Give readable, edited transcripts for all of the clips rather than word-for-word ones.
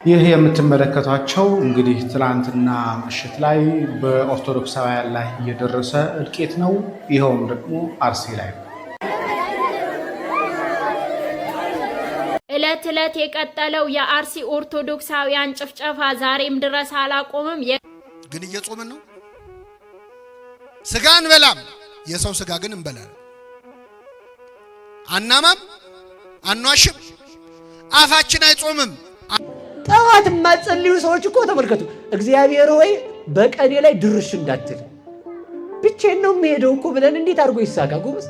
ይህ የምትመለከቷቸው እንግዲህ ትላንትና ምሽት ላይ በኦርቶዶክሳውያን ላይ እየደረሰ እልቂት ነው። ይኸውም ደግሞ አርሲ ላይ ነው። እለት የቀጠለው የአርሲ ኦርቶዶክሳውያን ጭፍጨፋ ዛሬም ድረስ አላቆመም። ግን እየጾምን ነው። ስጋ እንበላም፣ የሰው ስጋ ግን እንበላለን። አናማም፣ አንዋሽም፣ አፋችን አይጾምም። ጠዋት ማጸልዩ ሰዎች እኮ ተመልከቱ። እግዚአብሔር ሆይ በቀኔ ላይ ድርሽ እንዳትል ብቻዬን ነው የምሄደው እኮ ብለን እንዴት አድርጎ ይሳካ ጎበዝ።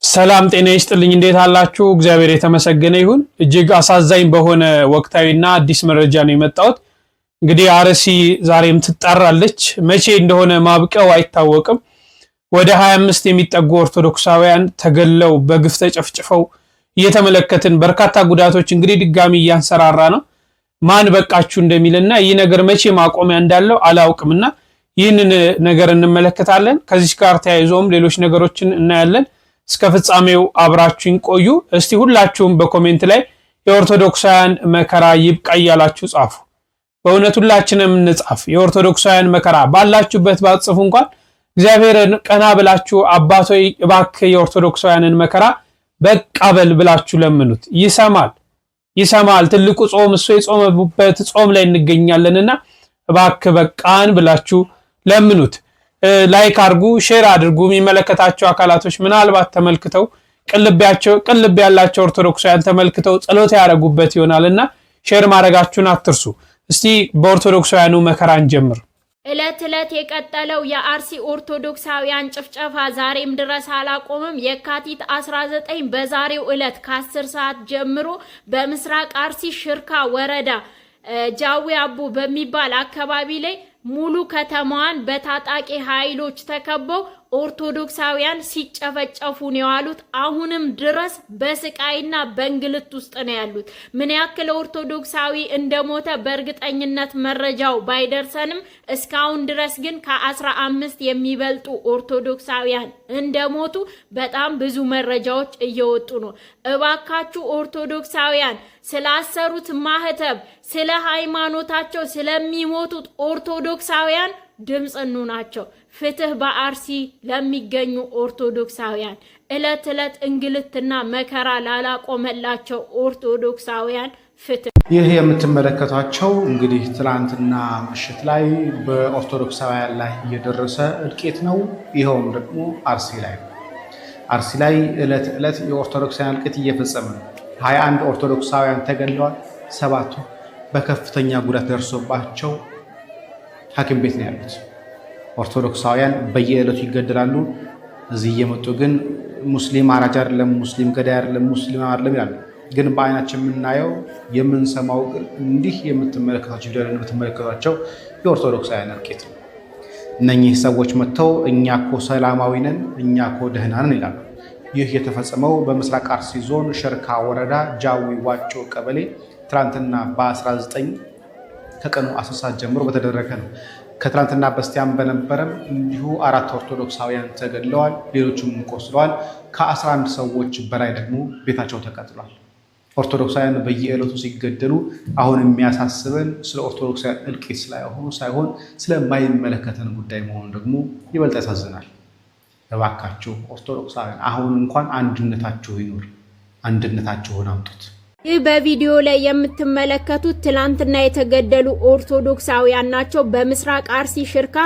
ሰላም ጤና ይስጥልኝ። እንዴት አላችሁ? እግዚአብሔር የተመሰገነ ይሁን። እጅግ አሳዛኝ በሆነ ወቅታዊና አዲስ መረጃ ነው የመጣሁት። እንግዲህ አርሲ ዛሬም ትጣራለች። መቼ እንደሆነ ማብቂያው አይታወቅም። ወደ 25 የሚጠጉ ኦርቶዶክሳውያን ተገለው በግፍ ተጨፍጭፈው እየተመለከትን በርካታ ጉዳቶች እንግዲህ ድጋሚ እያንሰራራ ነው። ማን በቃችሁ እንደሚልና ይህ ነገር መቼ ማቆሚያ እንዳለው አላውቅምና ይህንን ነገር እንመለከታለን። ከዚህ ጋር ተያይዞም ሌሎች ነገሮችን እናያለን። እስከ ፍጻሜው አብራችሁን ቆዩ። እስቲ ሁላችሁም በኮሜንት ላይ የኦርቶዶክሳውያን መከራ ይብቃ እያላችሁ ጻፉ። በእውነት ሁላችንም እንጻፍ። የኦርቶዶክሳውያን መከራ ባላችሁበት ባጽፉ እንኳን እግዚአብሔርን ቀና ብላችሁ አባቶይ እባክህ የኦርቶዶክሳውያንን መከራ በቃ በል ብላችሁ ለምኑት። ይሰማል። ትልቁ ጾም እሱ የጾመበት ጾም ላይ እንገኛለንና እባክህ በቃን ብላችሁ ለምኑት። ላይክ አድርጉ፣ ሼር አድርጉ። የሚመለከታቸው አካላቶች ምናልባት ተመልክተው ቅልብ ያላቸው ኦርቶዶክሳውያን ተመልክተው ጸሎት ያደርጉበት ይሆናልና ሼር ማድረጋችሁን አትርሱ። እስቲ በኦርቶዶክሳውያኑ መከራ እንጀምር። እለት የቀጠለው የአርሲ ኦርቶዶክሳውያን ጭፍጨፋ ዛሬም ድረስ አላቆመም። የካቲት 19 በዛሬው እለት ከ10 ሰዓት ጀምሮ በምስራቅ አርሲ ሽርካ ወረዳ ጃዊ አቡ በሚባል አካባቢ ላይ ሙሉ ከተማዋን በታጣቂ ኃይሎች ተከበው ኦርቶዶክሳውያን ሲጨፈጨፉ ነው ያሉት። አሁንም ድረስ በስቃይና በእንግልት ውስጥ ነው ያሉት። ምን ያክል ኦርቶዶክሳዊ እንደሞተ በእርግጠኝነት መረጃው ባይደርሰንም እስካሁን ድረስ ግን ከ15 የሚበልጡ ኦርቶዶክሳውያን እንደሞቱ በጣም ብዙ መረጃዎች እየወጡ ነው። እባካችሁ ኦርቶዶክሳውያን ስላሰሩት ማህተብ፣ ስለ ሃይማኖታቸው ስለሚሞቱት ኦርቶዶክሳውያን ድምጽ እንሁናቸው። ፍትህ በአርሲ ለሚገኙ ኦርቶዶክሳውያን፣ እለት እንግልትና መከራ ላላቆመላቸው ኦርቶዶክሳውያን ፍትህ። ይህ የምትመለከቷቸው እንግዲህ ትላንትና ምሽት ላይ በኦርቶዶክሳውያን ላይ እየደረሰ እልቂት ነው። ይኸውም ደግሞ አርሲ ላይ ነው። አርሲ ላይ እለት የኦርቶዶክሳውያን እልቂት እየፈጸመ ነው። 21 ኦርቶዶክሳውያን ተገድለዋል። 7ቱ በከፍተኛ ጉዳት ደርሶባቸው ሐኪም ቤት ነው ያሉት። ኦርቶዶክሳውያን በየዕለቱ ይገደላሉ። እዚህ እየመጡ ግን ሙስሊም አራጅ አይደለም፣ ሙስሊም ገዳይ አይደለም፣ ሙስሊም አይደለም ይላሉ። ግን በአይናችን የምናየው የምንሰማው እንዲህ የምትመለከቷቸው የኦርቶዶክሳውያን እልቂት ነው። እነኚህ ሰዎች መጥተው እኛ እኮ ሰላማዊ ነን፣ እኛ እኮ ደህና ነን ይላሉ። ይህ የተፈጸመው በምስራቅ አርሲ ዞን ሸርካ ወረዳ ጃዊ ዋጮ ቀበሌ ትላንትና በ19 ከቀኑ 10 ሰዓት ጀምሮ በተደረገ ነው። ከትላንትና በስቲያም በነበረም እንዲሁ 4 ኦርቶዶክሳውያን ተገድለዋል፣ ሌሎችም ቆስለዋል። ከ11 ሰዎች በላይ ደግሞ ቤታቸው ተቃጥሏል። ኦርቶዶክሳውያን በየዕለቱ ሲገደሉ አሁን የሚያሳስበን ስለ ኦርቶዶክሳውያን እልቂት ሳይሆን ስለማይመለከተን ጉዳይ መሆኑ ደግሞ ይበልጥ ያሳዝናል። እባካችሁ ኦርቶዶክሳውያን አሁን እንኳን አንድነታችሁ ይኑር፣ አንድነታችሁን አምጡት። ይህ በቪዲዮ ላይ የምትመለከቱት ትላንትና የተገደሉ ኦርቶዶክሳውያን ናቸው። በምስራቅ አርሲ ሽርካ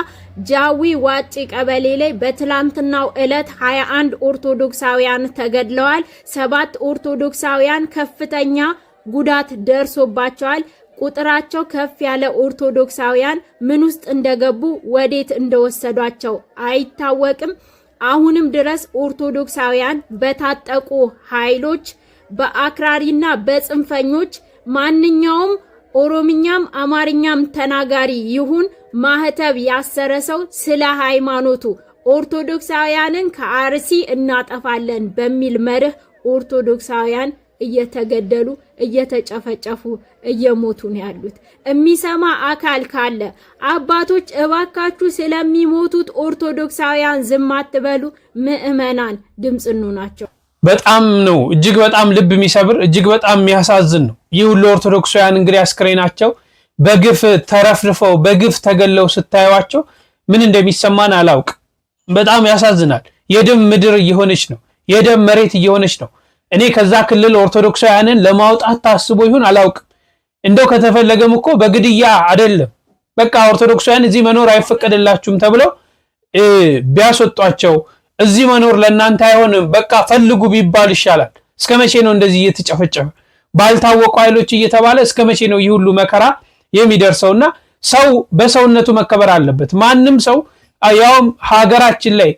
ጃዊ ዋጪ ቀበሌ ላይ በትላንትናው ዕለት 21 ኦርቶዶክሳውያን ተገድለዋል። 7 ኦርቶዶክሳውያን ከፍተኛ ጉዳት ደርሶባቸዋል። ቁጥራቸው ከፍ ያለ ኦርቶዶክሳውያን ምን ውስጥ እንደገቡ ወዴት እንደወሰዷቸው አይታወቅም። አሁንም ድረስ ኦርቶዶክሳውያን በታጠቁ ኃይሎች በአክራሪና በጽንፈኞች ማንኛውም ኦሮምኛም አማርኛም ተናጋሪ ይሁን ማህተብ ያሰረ ሰው ስለ ሃይማኖቱ ኦርቶዶክሳውያንን ከአርሲ እናጠፋለን በሚል መርህ ኦርቶዶክሳውያን እየተገደሉ እየተጨፈጨፉ እየሞቱ ነው ያሉት። የሚሰማ አካል ካለ አባቶች እባካችሁ ስለሚሞቱት ኦርቶዶክሳውያን ዝም አትበሉ። ምእመናን ድምጽ እንሁናቸው። በጣም ነው እጅግ በጣም ልብ የሚሰብር እጅግ በጣም የሚያሳዝን ነው። ይሁሉ ኦርቶዶክሳውያን እንግዲህ አስክሬናቸው በግፍ ተረፍርፈው በግፍ ተገለው ስታዩዋቸው ምን እንደሚሰማን አላውቅ። በጣም ያሳዝናል። የደም ምድር እየሆነች ነው። የደም መሬት እየሆነች ነው። እኔ ከዛ ክልል ኦርቶዶክሳውያንን ለማውጣት ታስቦ ይሁን አላውቅም። እንደው ከተፈለገም እኮ በግድያ አይደለም በቃ ኦርቶዶክሳውያን እዚህ መኖር አይፈቀድላችሁም ተብለው ቢያስወጧቸው እዚህ መኖር ለእናንተ አይሆንም በቃ ፈልጉ ቢባል ይሻላል። እስከ መቼ ነው እንደዚህ እየተጨፈጨፈ ባልታወቁ ኃይሎች እየተባለ እስከ መቼ ነው ይህ ሁሉ መከራ የሚደርሰውና ሰው በሰውነቱ መከበር አለበት። ማንም ሰው ያውም ሀገራችን ላይ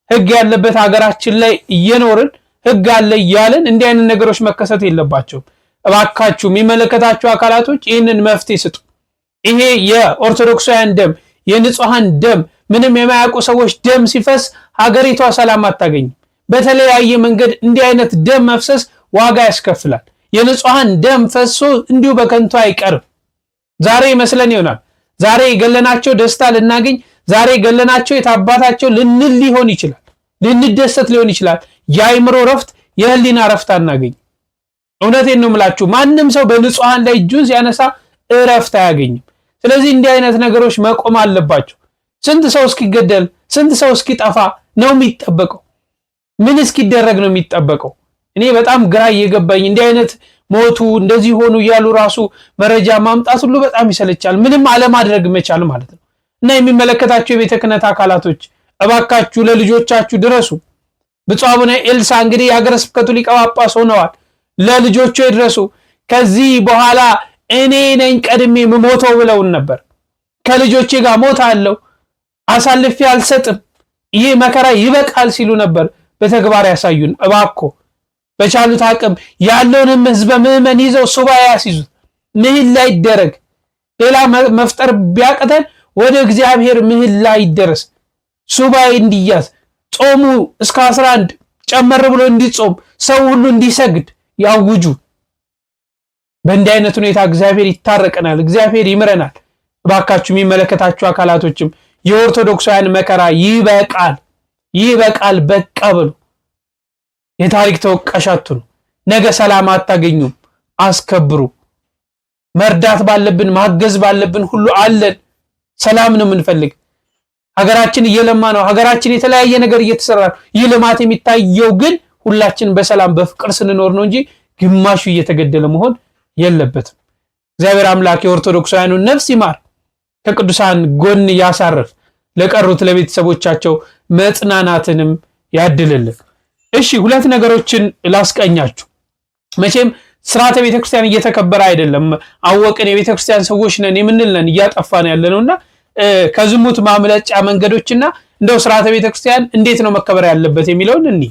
ህግ ያለበት ሀገራችን ላይ እየኖርን ህግ አለ እያለን እንዲህ አይነት ነገሮች መከሰት የለባቸውም። እባካችሁ የሚመለከታችሁ አካላቶች ይህንን መፍትሄ ስጡ። ይሄ የኦርቶዶክሳውያን ደም የንጹሃን ደም ምንም የማያውቁ ሰዎች ደም ሲፈስ ሀገሪቷ ሰላም አታገኝም። በተለያየ መንገድ እንዲህ አይነት ደም መፍሰስ ዋጋ ያስከፍላል። የንጹሃን ደም ፈሶ እንዲሁ በከንቱ አይቀርም። ዛሬ መስለን ይሆናል ዛሬ ገለናቸው ደስታ ልናገኝ ዛሬ ገለናቸው የታባታቸው ልንል ሊሆን ይችላል ልንደሰት ሊሆን ይችላል። የአይምሮ ረፍት የህሊና ረፍት አናገኝ። እውነቴን ነው የምላችሁ ማንም ሰው በንጹሃን ላይ እጁን ሲያነሳ እረፍት አያገኝም። ስለዚህ እንዲህ አይነት ነገሮች መቆም አለባቸው። ስንት ሰው እስኪገደል ስንት ሰው እስኪጠፋ ነው የሚጠበቀው? ምን እስኪደረግ ነው የሚጠበቀው? እኔ በጣም ግራ እየገባኝ እንዲህ አይነት ሞቱ እንደዚህ ሆኑ እያሉ ራሱ መረጃ ማምጣት ሁሉ በጣም ይሰለቻል። ምንም አለማድረግ መቻል ማለት ነው። እና የሚመለከታቸው የቤተ ክህነት አካላቶች እባካችሁ ለልጆቻችሁ ድረሱ። ብፁዕ አቡነ ኤልሳ እንግዲህ የሀገረ ስብከቱ ሊቀ ጳጳስ ሆነዋል። ለልጆቹ ይድረሱ። ከዚህ በኋላ እኔ ነኝ ቀድሜ የምሞተው ብለውን ነበር። ከልጆቼ ጋር ሞታለሁ አሳልፌ አልሰጥም ይሄ መከራ ይበቃል ሲሉ ነበር በተግባር ያሳዩን። እባኮ በቻሉት አቅም ያለውንም ህዝበ ምዕመን ይዘው ሱባኤ ያስይዙት። ምህላ ይደረግ። ሌላ መፍጠር ቢያቀተን ወደ እግዚአብሔር ምህላ ይደረስ። ሱባኤ እንዲያዝ ጾሙ እስከ 11 ጨመር ብሎ እንዲጾም ሰው ሁሉ እንዲሰግድ ያውጁ። በእንዲህ አይነት ሁኔታ እግዚአብሔር ይታረቀናል፣ እግዚአብሔር ይምረናል። እባካችሁ የሚመለከታችሁ አካላቶችም የኦርቶዶክሳውያን መከራ ይበቃል ይበቃል በቃ ብሉ። የታሪክ ተወቃሽ አትሁኑ። ነገ ሰላም አታገኙም። አስከብሩ። መርዳት ባለብን ማገዝ ባለብን ሁሉ አለን። ሰላም ነው የምንፈልግ። ሀገራችን እየለማ ነው። ሀገራችን የተለያየ ነገር እየተሰራ ነው። ይህ ልማት የሚታየው ግን ሁላችን በሰላም በፍቅር ስንኖር ነው እንጂ ግማሹ እየተገደለ መሆን የለበትም። እግዚአብሔር አምላክ የኦርቶዶክሳውያኑን ነፍስ ይማር፣ ከቅዱሳን ጎን ያሳርፍ፣ ለቀሩት ለቤተሰቦቻቸው መጽናናትንም ያድልልን። እሺ ሁለት ነገሮችን ላስቀኛችሁ። መቼም ስርዓተ ቤተክርስቲያን እየተከበረ አይደለም። አወቅን የቤተክርስቲያን ሰዎች ነን የምንል ነን እያጠፋን ያለነውና ከዝሙት ማምለጫ መንገዶችና እንደው ስርዓተ ቤተክርስቲያን እንዴት ነው መከበር ያለበት የሚለውን እኒ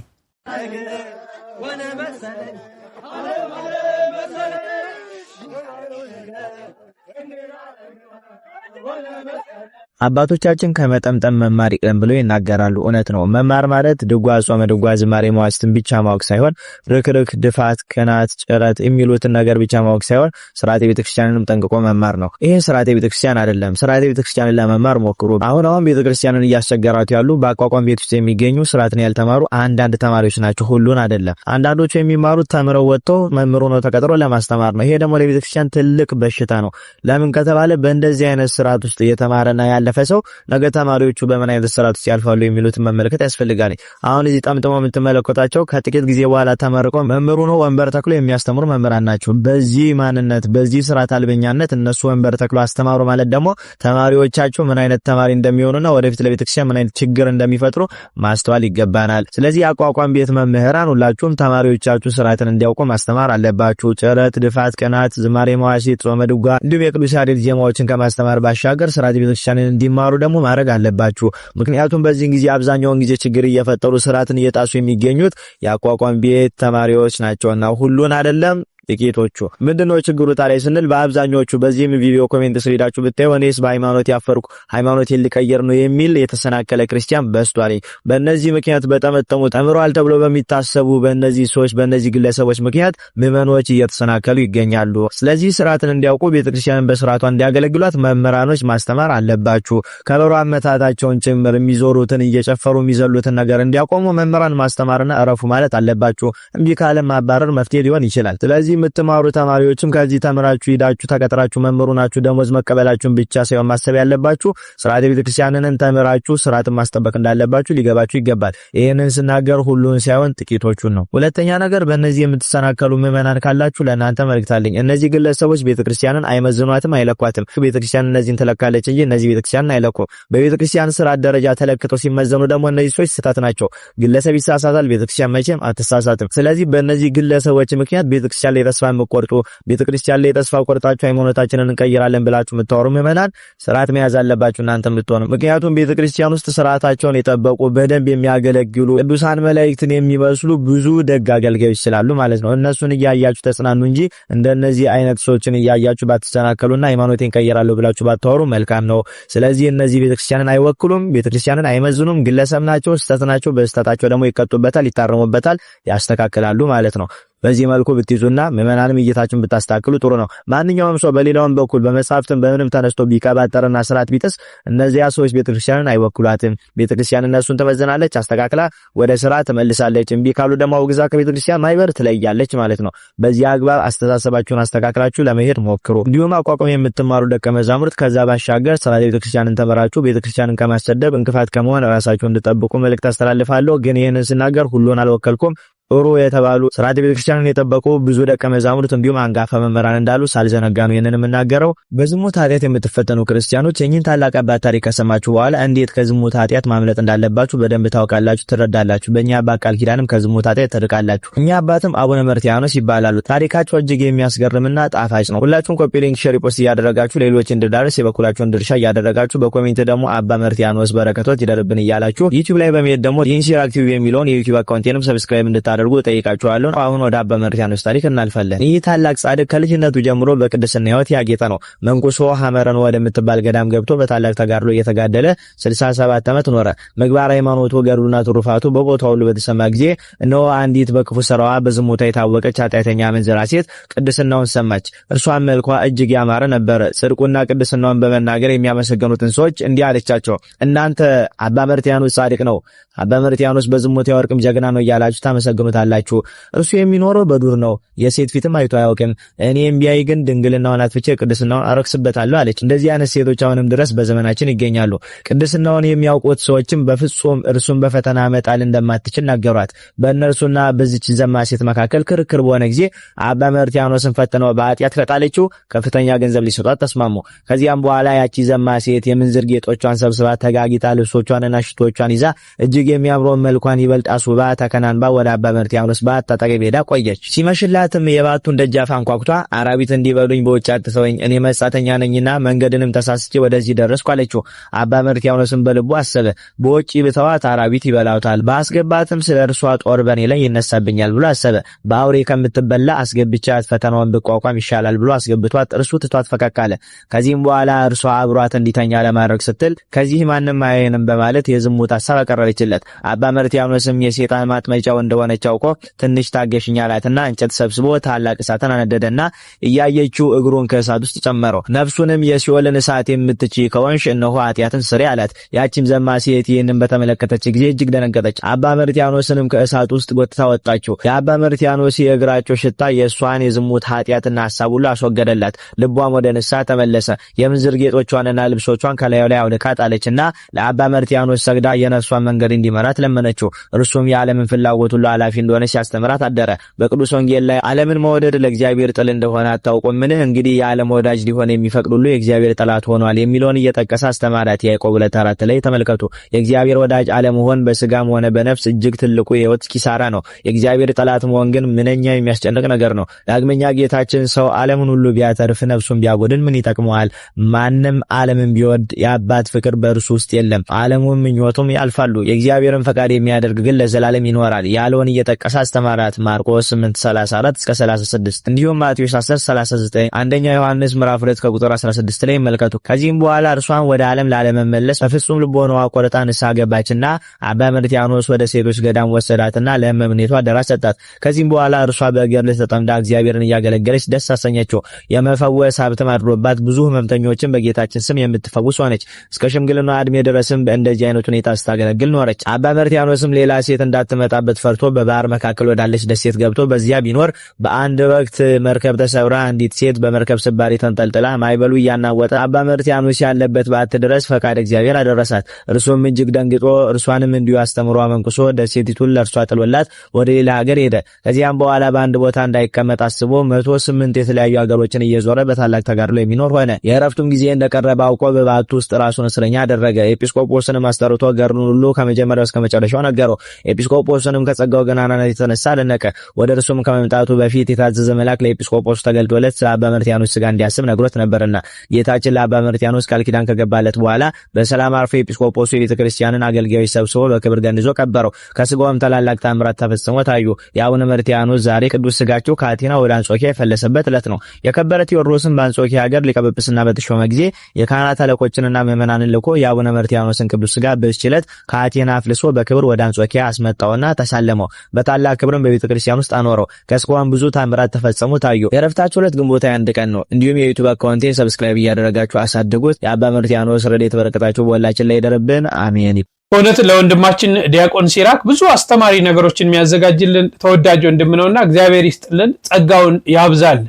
አባቶቻችን ከመጠምጠም መማር ይቅደም ብለው ይናገራሉ። እውነት ነው። መማር ማለት ድጓ፣ ጾመ ድጓ፣ ዝማሬ መዋሥዕትን ብቻ ማወቅ ሳይሆን ርክርክ፣ ድፋት፣ ቅናት፣ ጭረት የሚሉትን ነገር ብቻ ማወቅ ሳይሆን ስርዓተ ቤተክርስቲያንንም ጠንቅቆ መማር ነው። ይሄ ስርዓተ ቤተክርስቲያን አይደለም። ስርዓተ ቤተክርስቲያንን ለመማር ሞክሩ። አሁን ቤተክርስቲያንን እያስቸገራቱ ያሉ በአቋቋም ቤት ውስጥ የሚገኙ ስርዓትን ያልተማሩ አንዳንድ ተማሪዎች ናቸው። ሁሉን አይደለም። አንዳንዶቹ የሚማሩት ተምረው ወጥተው መምህሩ ነው ተቀጥሮ ለማስተማር ነው። ይሄ ደግሞ ለቤተክርስቲያን ትልቅ በሽታ ነው። ለምን ከተባለ በእንደዚህ አይነት ስርዓት ውስጥ እየተማረና ያለፈ ሰው ነገ ተማሪዎቹ በምን አይነት ስርዓት ውስጥ ያልፋሉ የሚሉትን መመልከት ያስፈልጋል። አሁን እዚህ ጠምጥሞ የምትመለከቷቸው ከጥቂት ጊዜ በኋላ ተመርቀው መምህሩ ነው ወንበር ተክሎ የሚያስተምሩ መምህራን ናቸው። በዚህ ማንነት በዚህ ስርዓት አልበኛነት እነሱ ወንበር ተክሎ አስተማሩ ማለት ደግሞ ተማሪዎቻቸው ምን አይነት ተማሪ እንደሚሆኑና ወደፊት ለቤተክርስቲያን ምን አይነት ችግር እንደሚፈጥሩ ማስተዋል ይገባናል። ስለዚህ አቋቋም ቤት መምህራን ሁላችሁም ተማሪዎቻችሁ ስርዓትን እንዲያውቁ ማስተማር አለባችሁ። ጭረት፣ ድፋት፣ ቅናት፣ ዝማሬ መዋሥዕት፣ ጾመ ድጓ እንዲሁም የቅዱስ ያሬድ ዜማዎችን ከማስተማር ባሻገር ስርዓተ ቤተክርስቲያንን እንዲማሩ ደግሞ ማድረግ አለባችሁ። ምክንያቱም በዚህ ጊዜ አብዛኛውን ጊዜ ችግር እየፈጠሩ ስርዓትን እየጣሱ የሚገኙት የአቋቋም ቤት ተማሪዎች ናቸውና ሁሉን አይደለም ጥቂቶቹ። ምንድነው ችግሩ ታዲያ ስንል በአብዛኞቹ በዚህም ቪዲዮ ኮሜንት ስሪዳችሁ ብታዩ እኔስ በሃይማኖት ያፈርኩ ሃይማኖት ሊቀየር ነው የሚል የተሰናከለ ክርስቲያን በስቷል። በእነዚህ ምክንያት በጠመጠሙ ተምሯል ተብሎ በሚታሰቡ በእነዚህ ሰዎች በእነዚህ ግለሰቦች ምክንያት ምዕመኖች እየተሰናከሉ ይገኛሉ። ስለዚህ ስርዓትን እንዲያውቁ ቤተክርስቲያንን በስርዓቷ እንዲያገለግሏት መምህራኖች ማስተማር አለባችሁ። ከበሮ አመታታቸውን ጭምር የሚዞሩትን እየጨፈሩ የሚዘሉትን ነገር እንዲያቆሙ መምህራን ማስተማርና እረፉ ማለት አለባችሁ። እምቢ ካለ ማባረር መፍትሄ ሊሆን ይችላል። ስለዚህ ከዚህ የምትማሩ ተማሪዎችም ከዚህ ተምራችሁ ሄዳችሁ ተቀጥራችሁ መምህሩ ናችሁ ደሞዝ መቀበላችሁን ብቻ ሳይሆን ማሰብ ያለባችሁ ስርዓተ ቤተክርስቲያንን ተምራችሁ ስርዓትን ማስጠበቅ እንዳለባችሁ ሊገባችሁ ይገባል። ይሄንን ስናገር ሁሉን ሳይሆን ጥቂቶቹን ነው። ሁለተኛ ነገር በእነዚህ የምትሰናከሉ ምዕመናን ካላችሁ ለእናንተ መልእክት አለኝ። እነዚህ ግለሰቦች ቤተክርስቲያንን አይመዝኗትም፣ አይለኳትም። ቤተክርስቲያን እነዚህን ትለካለች እንጂ እነዚህ ቤተክርስቲያንን አይለኩም። በቤተክርስቲያን ስርዓት ደረጃ ተለክተው ሲመዘኑ ደግሞ እነዚህ ሰዎች ስህተት ናቸው። ግለሰብ ይሳሳታል፣ ቤተክርስቲያን መቼም አትሳሳትም። ስለዚህ በእነዚህ ግለሰቦች ምክንያት ቤተክርስቲያን ላይ ተስፋ የምትቆርጡ ቤተክርስቲያን ላይ ተስፋ ቆርጣችሁ ሃይማኖታችንን እንቀይራለን ብላችሁ የምታወሩ ምዕመናን ስርዓት መያዝ አለባችሁ እናንተም ብትሆኑ። ምክንያቱም ቤተክርስቲያን ውስጥ ስርዓታቸውን የጠበቁ በደንብ የሚያገለግሉ ቅዱሳን መላእክትን የሚመስሉ ብዙ ደግ አገልጋዮች ስላሉ ማለት ነው። እነሱን እያያችሁ ተጽናኑ እንጂ እንደነዚህ አይነት ሰዎችን እያያችሁ ባትሰናከሉና ሃይማኖቴን ቀይራለሁ ብላችሁ ባታወሩ መልካም ነው። ስለዚህ እነዚህ ቤተክርስቲያንን አይወክሉም፣ ቤተክርስቲያንን አይመዝኑም፣ ግለሰብ ናቸው፣ ስህተት ናቸው። በስህተታቸው ደግሞ ይቀጡበታል፣ ይታረሙበታል፣ ያስተካክላሉ ማለት ነው። በዚህ መልኩ ብትይዙና ምዕመናንም እይታችሁን ብታስተካክሉ ጥሩ ነው። ማንኛውም ሰው በሌላውም በኩል በመጻፍትም በምንም ተነስቶ ቢቀባጠርና ስርዓት ቢጥስ እነዚያ ሰዎች ቤተክርስቲያንን አይወክሏትም። ቤተክርስቲያን እነሱን ትመዝናለች፣ አስተካክላ ወደ ስራ ትመልሳለች። እምቢ ካሉ ደግሞ አውግዛ ከቤተክርስቲያን ማይበር ትለያለች ማለት ነው። በዚህ አግባብ አስተሳሰባችሁን አስተካክላችሁ ለመሄድ ሞክሩ። እንዲሁም አቋቋም የምትማሩ ደቀ መዛሙርት ከዛ ባሻገር ስርዓተ ቤተክርስቲያንን ተመራችሁ ቤተክርስቲያንን ከማሰደብ እንቅፋት ከመሆን ራሳችሁን እንድጠብቁ መልእክት አስተላልፋለሁ። ግን ይህንን ስናገር ሁሉን አልወከልኩም። ጥሩ የተባሉ ስርዓተ ቤተክርስቲያንን የጠበቁ ብዙ ደቀ መዛሙርት እንዲሁም አንጋፋ መምህራን እንዳሉ ሳልዘነጋ ነው ይሄንን የምናገረው። በዝሙት ኃጢአት የምትፈተኑ ክርስቲያኖች የእኚህን ታላቅ አባት ታሪክ ከሰማችሁ በኋላ እንዴት ከዝሙት ኃጢአት ማምለጥ እንዳለባችሁ በደንብ ታውቃላችሁ፣ ትረዳላችሁ። በእኛ አባት ቃል ኪዳንም ከዝሙት ኃጢአት ትርቃላችሁ። እኛ አባትም አቡነ መርትያኖስ ይባላሉ። ታሪካቸው እጅግ የሚያስገርምና ጣፋጭ ነው። ሁላችሁም ኮፒ ሊንክ፣ ሼር፣ ፖስት እያደረጋችሁ ሌሎች እንድዳርስ የበኩላችሁን ድርሻ እያደረጋችሁ በኮሜንት ደግሞ አባ መርትያኖስ በረከቶት ይደርብን እያላችሁ ዩቲዩብ ላይ በመሄድ ደግሞ ኢንሲር አክቲቭ የሚለውን የዩቲዩብ አካውንቴንም ሰብስክራይብ እንድታደርጉ ጠይቃችኋለሁ። አሁን ወደ አባ መርትያኖስ ታሪክ እናልፋለን። ይህ ታላቅ ጻድቅ ከልጅነቱ ጀምሮ በቅድስና ሕይወት ያጌጠ ነው። መንኩሶ ሐመረን ወደምትባል ገዳም ገብቶ በታላቅ ተጋድሎ እየተጋደለ 67 ዓመት ኖረ። ምግባር ሃይማኖቱ፣ ገድሉና ትሩፋቱ በቦታው ሁሉ በተሰማ ጊዜ እነሆ አንዲት በክፉ ስራዋ በዝሙታ የታወቀች ኃጢአተኛ አመንዝራ ሴት ቅድስናውን ሰማች። እርሷን መልኳ እጅግ ያማረ ነበረ። ጽድቁና ቅድስናውን በመናገር የሚያመሰግኑትን ሰዎች እንዲህ አለቻቸው፣ እናንተ አባ መርትያኖስ ጻድቅ ነው፣ አባ መርትያኖስ በዝሙት ያወርቅም ጀግና ነው እያላችሁ ታመሰግኑታላችሁ። እርሱ የሚኖረው በዱር ነው፣ የሴት ፊትም አይቶ አያውቅም። እኔም ቢያይ ግን ድንግልናውን አጥፍቼ ቅድስናውን አረክስበታለሁ አለች። እንደዚህ አይነት ሴቶች አሁንም ድረስ በዘመናችን ይገኛሉ። ቅድስናውን የሚያውቁት ሰዎችም በፍጹም እርሱን በፈተና መጣል እንደማትችል ነገሯት። በእነርሱና በዚች ዘማ ሴት መካከል ክርክር በሆነ ጊዜ አባ መርትያኖስን ፈተነው በኃጢአት ከጣለችው ከፍተኛ ገንዘብ ሊሰጧት ተስማሙ። ከዚያም በኋላ ያቺ ዘማ ሴት የምንዝር ጌጦቿን ሰብስባ ተጋጊጣ ልብሶቿንና ሽቶቿን ይዛ እጅግ የሚያምረውን መልኳን ይበልጥ አስውባ ተከናንባ ወደ አባ መርትያኖስ ባት አጠገብ ሄዳ ቆየች። ሲመሽላትም የባቱን ደጃፍ አንኳኩታ አራዊት እንዲበሉኝ በውጭ አትተወኝ፣ እኔ መጻተኛ ነኝና መንገድንም ተሳስቼ ወደዚህ ደረስኩ አለችው። አባ መርትያኖስም በልቡ አሰበ፣ በውጭ ብተዋት አራዊት ይበላውታል፣ ባስገባትም ስለ እርሷ ጦር በኔ ላይ ይነሳብኛል ብሎ አሰበ። በአውሬ ከምትበላ አስገብቻት ፈተናውን ብቋቋም ይሻላል ብሎ አስገብቷት እርሱ ትቷት ፈቀቅ አለ። ከዚህም በኋላ እርሷ አብሯት እንዲተኛ ለማድረግ ስትል ከዚህ ማንም አያየንም በማለት የዝሙት ሐሳብ አቀረበችለት። አባ መርትያኖስም የሴጣን ማጥመጫው እንደሆነች አውቆ ትንሽ ታገሽኝ አላትና እንጨት ሰብስቦ ታላቅ እሳትን አነደደና እያየችው እግሩን ከእሳት ውስጥ ጨመረው። ነፍሱንም የሲኦልን እሳት የምትችይ ከሆንሽ እነሆ ኃጢአትን ስሪ አላት። ያቺም ዘማ ሴት ይህንን በተመለከተች ጊዜ እጅግ ደነገጠች። አባ መርትያኖስንም ከእሳት ውስጥ ጎትታ ወጣችው። የአባ መርትያኖስ የእግራቸው ሽታ የእሷን የዝሙት ኃጢአትና ሐሳብ ሁሉ አስወገደላት። ልቧም ወደ ንስሐ ተመለሰ። የምንዝር ጌጦቿንና ልብሶቿን ከላዩ ላይ አውልቃ ጣለችና ለአባ መርትያኖስ ሰግዳ የነፍሷን መንገድ እንዲመራት ለመነችው። እርሱም የዓለምን ፍላጎት ሁሉ ኃላፊ እንደሆነ ሲያስተምራት አደረ። በቅዱስ ወንጌል ላይ ዓለምን መውደድ ለእግዚአብሔር ጥል እንደሆነ አታውቁምን? እንግዲህ የዓለም ወዳጅ ሊሆን የሚፈቅድ ሁሉ የእግዚአብሔር ጠላት ሆኗል የሚለውን እየጠቀሰ አስተማራት። ያዕቆብ 2:4 ላይ ተመልከቱ። የእግዚአብሔር ወዳጅ አለመሆን በስጋም ሆነ በነፍስ እጅግ ትልቁ የሕይወት ኪሳራ ነው። የእግዚአብሔር ጠላት መሆን ግን ምንኛ የሚያስጨንቅ ነገር ነው። ዳግመኛ ጌታችን ሰው ዓለምን ሁሉ ቢያተርፍ ነፍሱን ቢያጎድል ምን ይጠቅመዋል? ማንም ዓለምን ቢወድ የአባት ፍቅር በእርሱ ውስጥ የለም። ዓለሙም ምኞቱም ያልፋሉ፣ የእግዚአብሔርን ፈቃድ የሚያደርግ ግን ለዘላለም ይኖራል ያለውን እየጠቀሰ አስተማራት። ማርቆስ 8:34 እስከ 36 እንዲሁም ማቴዎስ 10:39 አንደኛ ዮሐንስ ምዕራፍ 2 ከቁጥር 16 ላይ መልከቱ። ከዚህም በኋላ እርሷን ወደ ዓለም ላለመመለስ በፍጹም ልቦናዋ ቆርጣ ንስሐ ገባችና አባ መርትያኖስ ወደ ሴቶች ገዳም ወሰዳትና ለመምኔቷ አደራ ሰጣት። ከዚህም በኋላ እርሷ በገድል ተጠምዳ እግዚአብሔርን እያገለገለች ደስ አሰኘችው። የመፈወስ ሀብትም አድሮባት ብዙ ህመምተኞችን በጌታችን ስም የምትፈውስ ሆነች። እስከ ሽምግልና ዕድሜ ድረስም በእንደዚህ አይነት ሁኔታ ስታገለግል ኖረች። አባ መርትያኖስም ሌላ ሴት እንዳትመጣበት ፈርቶ በባህር መካከል ወዳለች ደሴት ገብቶ በዚያ ቢኖር በአንድ ወቅት መርከብ ተሰብራ አንዲት ሴት በመርከብ ስባሪ ተንጠልጥላ ማይበሉ እያናወጠ አባ መርትያኖስ ያለበት ባት ድረስ ፈቃድ እግዚአብሔር አደረሳት። እርሱም እጅግ ደንግጦ እርሷንም እንዲሁ አስተምሮ አመንኩሶ ደሴቲቱን ለእርሷ ጥሎላት ወደ ሌላ ሀገር ሄደ። ከዚያም በኋላ በአንድ ቦታ እንዳይቀመጥ አስቦ 108 የተለያዩ ሀገሮችን እየዞረ በታላቅ ተጋድሎ የሚኖር ሆነ። የእረፍቱም ጊዜ እንደቀረበ አውቆ በባቱ ውስጥ ራሱን እስረኛ አደረገ። ኤጲስቆጶስንም አስጠርቶ ገድሉን ሁሉ ከመጀመሪያው እስከ መጨረሻው ነገረው። ኤጲስቆጶስንም ከጸጋው ገናናነት የተነሳ አደነቀ። ወደ እርሱም ከመምጣቱ በፊት የታዘዘ መልአክ ለኤጲስቆጶሱ ተገልጦለት ስለ አባ መርትያኖስ ሥጋ እንዲያስብ ነግሮት ነበርና ጌታችን ለአባ መርትያኖስ ቃል ኪዳን ከገባለት በኋላ በሰላም አርፎ ኤጲስቆጶሱ የቤተ ክርስቲያንን አገልጋዮች ሰብስቦ በክብር ገንዞ ቀበረው። ከሥጋውም ታላላቅ ተአምራት ተፈጽሞ ታዩ። የአቡነ መርትያኖስ ዛሬ ቅዱስ ሥጋቸው ከአቴና ወደ አንጾኪያ የፈለሰበት ዕለት ነው። የከበረ ቴዎድሮስን በአንጾኪያ ሀገር ሊቀ ጵጵስና በተሾመ ጊዜ የካህናት አለቆችንና ምዕመናንን ልኮ የአቡነ መርትያኖስን ቅዱስ ሥጋ በዚህች ዕለት ከአቴና አፍልሶ በክብር ወደ አንጾኪያ አስመጣውና ተሳለመው። በታላቅ ክብርም በቤተ ክርስቲያን ውስጥ አኖረው። ከሥጋውም ብዙ ተአምራት ተፈጸሙ ታዩ። የዕረፍታቸው ዕለት ግንቦት 21 ቀን ነው። እንዲሁም የዩቲዩብ አካውንቴን ሰብስክራይብ እያደረጋችሁ አሳድጉት። የአባ መርትያኖስ ረድኤት በረከታቸው በሁላችን ላይ ይደርብን፣ አሜን። በእውነት ለወንድማችን ዲያቆን ሲራክ ብዙ አስተማሪ ነገሮችን የሚያዘጋጅልን ተወዳጅ ወንድም ነውና እግዚአብሔር ይስጥልን፣ ጸጋውን ያብዛል።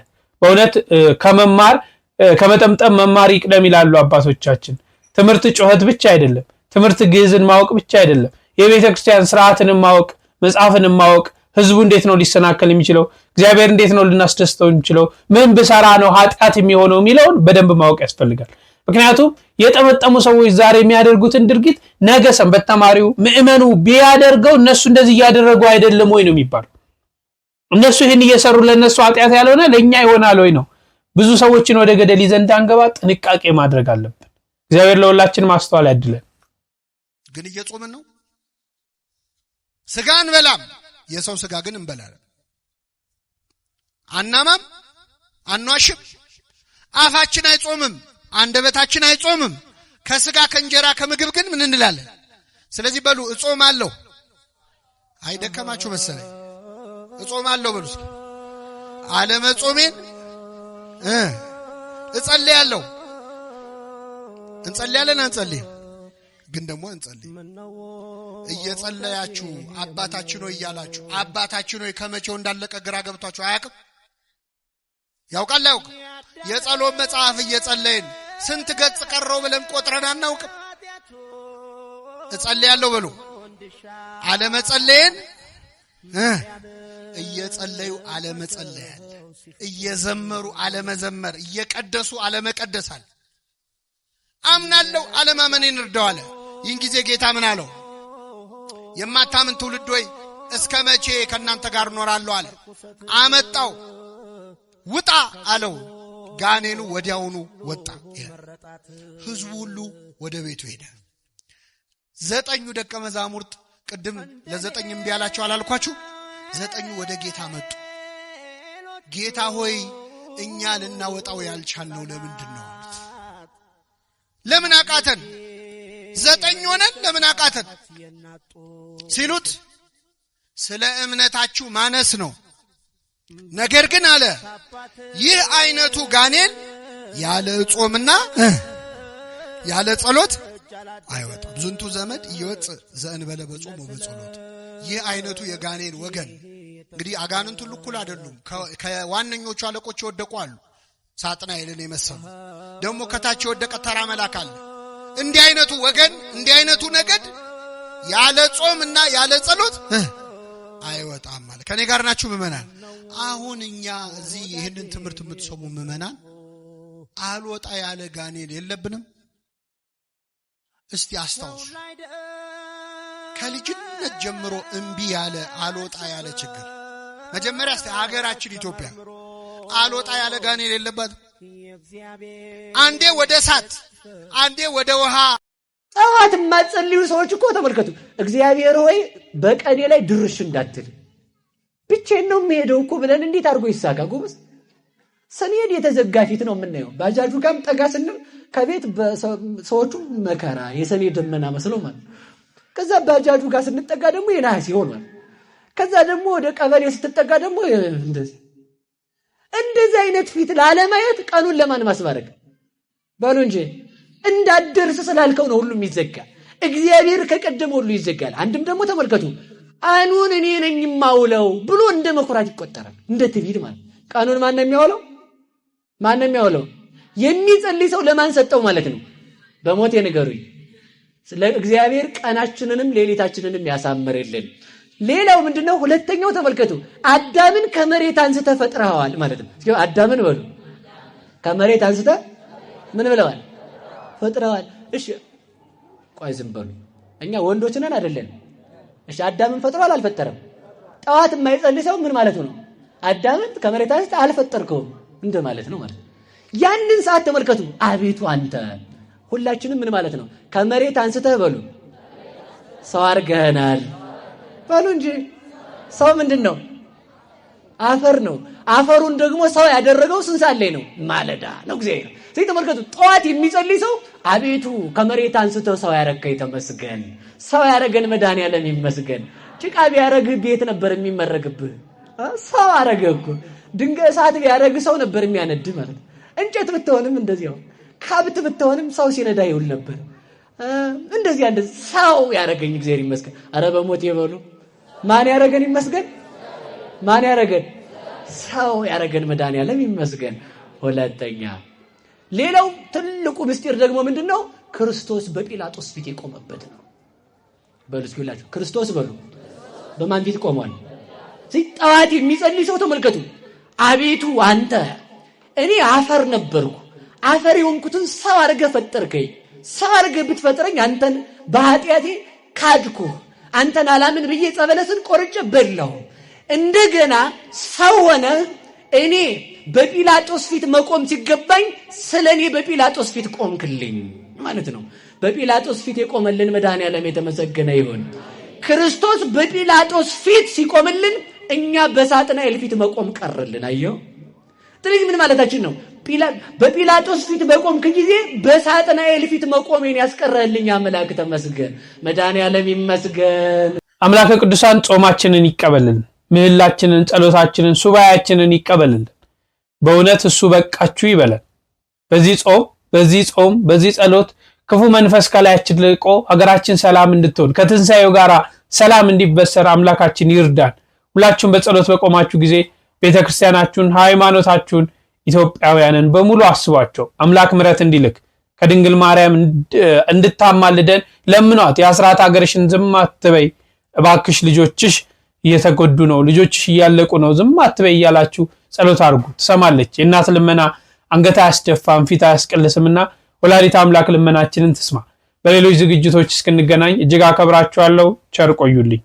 በእውነት ከመጠምጠም መማር ይቅደም ይላሉ አባቶቻችን። ትምህርት ጩኸት ብቻ አይደለም፣ ትምህርት ግዕዝን ማወቅ ብቻ አይደለም፣ የቤተ ክርስቲያን ስርዓትን ማወቅ፣ መጽሐፍን ማወቅ፣ ህዝቡ እንዴት ነው ሊሰናከል የሚችለው፣ እግዚአብሔር እንዴት ነው ልናስደስተው የሚችለው፣ ምን ብሰራ ነው ኃጢአት የሚሆነው የሚለውን በደንብ ማወቅ ያስፈልጋል። ምክንያቱም የጠመጠሙ ሰዎች ዛሬ የሚያደርጉትን ድርጊት ነገ ሰንበት ተማሪው ምእመኑ ቢያደርገው እነሱ እንደዚህ እያደረጉ አይደለም ወይ ነው የሚባለው። እነሱ ይህን እየሰሩ ለነሱ ኃጢአት ያልሆነ ለኛ ይሆናል ወይ ነው። ብዙ ሰዎችን ወደ ገደል ይዘን እንዳንገባ ጥንቃቄ ማድረግ አለብን። እግዚአብሔር ለሁላችን ማስተዋል ያድለን። ግን እየጾምን ነው። ስጋ እንበላም፣ የሰው ስጋ ግን እንበላለን። አናማም፣ አንዋሽም፣ አፋችን አይጾምም፣ አንደበታችን አይጾምም። ከስጋ ከእንጀራ ከምግብ ግን ምን እንላለን? ስለዚህ በሉ እጾማለሁ። አይደከማችሁ መሰለኝ። እጾማለሁ በሉ። አለመጾሜን እጸልያለሁ። እንጸልያለን አንጸልይም? ግን ደግሞ እንጸልይ። እየጸለያችሁ አባታችን ሆይ እያላችሁ አባታችን ሆይ ከመቼው እንዳለቀ ግራ ገብቷችሁ አያውቅም? ያውቃል አያውቅም? የጸሎት መጽሐፍ እየጸለይን ስንት ገጽ ቀረው ብለን ቆጥረን አናውቅም? እጸልያለሁ በሉ። አለመጸለይን እየጸለዩ አለመጸለያል፣ እየዘመሩ አለመዘመር፣ እየቀደሱ አለመቀደሳል። አምናለሁ አለማመኔን እርዳው አለ። ይህን ጊዜ ጌታ ምን አለው? የማታምን ትውልድ ሆይ እስከ መቼ ከእናንተ ጋር እኖራለሁ አለ። አመጣው፣ ውጣ አለው። ጋኔኑ ወዲያውኑ ወጣ። ህዝቡ ሁሉ ወደ ቤቱ ሄደ። 9 ደቀ መዛሙርት ቅድም ለ9 እምቢ አላቸው አላልኳችሁ? 9 ወደ ጌታ መጡ። ጌታ ሆይ እኛ ልናወጣው ያልቻልነው ለምንድን ነው አሉት። ለምን አቃተን? 9 ሆነን ለምን አቃተን ሲሉት ስለ እምነታችሁ ማነስ ነው። ነገር ግን አለ ይህ አይነቱ ጋኔን ያለ ጾምና ያለ ጸሎት አይወጣም። ዝንቱ ዘመድ ይወጽ ዘእንበለ በጾም ወበጸሎት። ይህ አይነቱ የጋኔን ወገን እንግዲህ አጋንንቱ ሁሉ እኩል አይደሉም። ከዋነኞቹ አለቆች የወደቁ አሉ። ሳጥናኤልን የመሰሉ ደግሞ ከታች የወደቀ ተራ መልአክ አለ። እንዲህ አይነቱ ወገን እንዲህ አይነቱ ነገድ ያለ ጾምና ያለ ጸሎት አይወጣም ማለት። ከኔ ጋር ናችሁ ምእመናን? አሁን እኛ እዚህ ይህንን ትምህርት የምትሰሙ ምእመናን አልወጣ ያለ ጋኔን የለብንም? እስቲ አስታውሱ። ከልጅነት ጀምሮ እምቢ ያለ አልወጣ ያለ ችግር መጀመሪያ እስቲ ሀገራችን ኢትዮጵያ አልወጣ ያለ ጋኔን የለባትም? አንዴ ወደ እሳት አንዴ ወደ ውሃ ጸዋት ማጸልዩ ሰዎች እኮ ተመልከቱ። እግዚአብሔር ሆይ በቀኔ ላይ ድርሽ እንዳትል ብቻዬን ነው የምሄደው እኮ ብለን እንዴት አድርጎ ይሳካ ጎበዝ። ስንሄድ የተዘጋ ፊት ነው የምናየው። ባጃጁ ጋርም ጠጋ ስንል ከቤት ሰዎቹ መከራ የሰኔ ደመና መስለው ማለት። ከዛ ባጃጁ ጋር ስንጠጋ ደግሞ የነሐስ ይሆናል። ከዛ ደግሞ ወደ ቀበሌ ስትጠጋ ደግሞ እንደዚህ አይነት ፊት ላለማየት ቀኑን ለማን ማስባረክ ባሉ እንጂ እንዳደርስ ስላልከው ነው ሁሉ የሚዘጋ። እግዚአብሔር ከቀደመ ሁሉ ይዘጋል። አንድም ደግሞ ተመልከቱ ቀኑን እኔ ነኝ የማውለው ብሎ እንደ መኩራት ይቆጠራል። እንደ ትዕቢት ማለት ቀኑን ማን ነው የሚያውለው? ማን ነው የሚያውለው? የሚጸልይ ሰው ለማን ሰጠው ማለት ነው? በሞቴ ንገሩኝ። ለእግዚአብሔር ቀናችንንም ሌሊታችንንም ያሳምርልን። ሌላው ምንድነው? ሁለተኛው ተመልከቱ። አዳምን ከመሬት አንስተህ ፈጥረዋል ማለት ነው። እስኪ አዳምን በሉ ከመሬት አንስተህ ምን ብለዋል? ፈጥረዋል። እሺ ቆይ ዝም በሉ። እኛ ወንዶች ነን አይደለን? እሺ አዳምን ፈጥሯል አልፈጠረም? ጠዋት የማይጸልይ ሰው ምን ማለት ነው? አዳምን ከመሬት አንስተህ አልፈጠርከውም እንደ ማለት ነው ማለት። ያንን ሰዓት ተመልከቱ። አቤቱ አንተ ሁላችንም ምን ማለት ነው? ከመሬት አንስተህ በሉ ሰው አድርገናል በሉ እንጂ ሰው ምንድነው? አፈር ነው። አፈሩን ደግሞ ሰው ያደረገው ስንት ሰዓት ላይ ነው? ማለዳ ነው እግዚአብሔር። ስለዚህ ተመልከቱ፣ ጠዋት የሚጸልይ ሰው አቤቱ ከመሬት አንስተህ ሰው ያረከኝ ተመስገን፣ ሰው ያረገን መድኃኒዓለም ይመስገን። ጭቃ ቢያረግህ ቤት ነበር የሚመረግብህ፣ ሰው አረገህ እኮ። ድንጋይ እሳት ቢያረግህ ሰው ነበር የሚያነድህ ማለት ነው። እንጨት ብትሆንም እንደዚያው፣ ካብት ብትሆንም ሰው ሲነዳ ይውል ነበር። እንደዚህ አንደ ሰው ያረገኝ እግዚአብሔር ይመስገን። አረ በሞት ይበሉ ማን ያረገን ይመስገን? ማን ያረገን? ሰው ያረገን መድኃኒዓለም ይመስገን። ሁለተኛ ሌላው ትልቁ ምስጢር ደግሞ ምንድነው? ክርስቶስ በጲላጦስ ፊት የቆመበት ነው። በሉ እስኪ ሁላችሁ ክርስቶስ በሉ በማን ፊት ቆሟል? ጠዋት የሚጸልይ ሰው ተመልከቱ። አቤቱ አንተ እኔ አፈር ነበርኩ፣ አፈር የሆንኩትን ሰው አድርገህ ፈጠርከኝ። ሰው አድርገህ ብትፈጥረኝ አንተን በኃጢአቴ ካድኩ፣ አንተን አላምን ብዬ ጸበለስን ቆርጬ በላሁ። እንደገና ሰው ሆነ እኔ በጲላጦስ ፊት መቆም ሲገባኝ ስለኔ በጲላጦስ ፊት ቆምክልኝ ማለት ነው። በጲላጦስ ፊት የቆመልን መድኃኒዓለም የተመሰገነ ይሁን። ክርስቶስ በጲላጦስ ፊት ሲቆምልን እኛ በሳጥናኤል ፊት መቆም ቀረልን። አየው። ስለዚህ ምን ማለታችን ነው? በጲላጦስ ፊት በቆምክ ጊዜ በሳጥናኤል ፊት መቆሜን ያስቀረልኝ አምላክ ተመስገን፣ መድኃኒዓለም ይመስገን። አምላከ ቅዱሳን ጾማችንን ይቀበልን፣ ምህላችንን፣ ጸሎታችንን፣ ሱባኤያችንን ይቀበልን። በእውነት እሱ በቃችሁ ይበለን። በዚህ ጾም በዚህ ጸሎት ክፉ መንፈስ ከላያችን ልቆ ሀገራችን ሰላም እንድትሆን ከትንሣኤው ጋር ሰላም እንዲበሰር አምላካችን ይርዳን። ሁላችሁም በጸሎት በቆማችሁ ጊዜ ቤተክርስቲያናችሁን፣ ሃይማኖታችሁን፣ ኢትዮጵያውያንን በሙሉ አስቧቸው። አምላክ ምሕረት እንዲልክ ከድንግል ማርያም እንድታማልደን ለምኗት። የአስራት ሀገርሽን ዝም አትበይ እባክሽ፣ ልጆችሽ እየተጎዱ ነው፣ ልጆችሽ እያለቁ ነው፣ ዝም አትበይ እያላችሁ ጸሎት አድርጉ። ትሰማለች። የእናት ልመና አንገት አያስደፋም ፊት አያስቀልስምና ወላዲተ አምላክ ልመናችንን ትስማ። በሌሎች ዝግጅቶች እስክንገናኝ እጅግ አከብራችኋለሁ። ቸር ቆዩልኝ።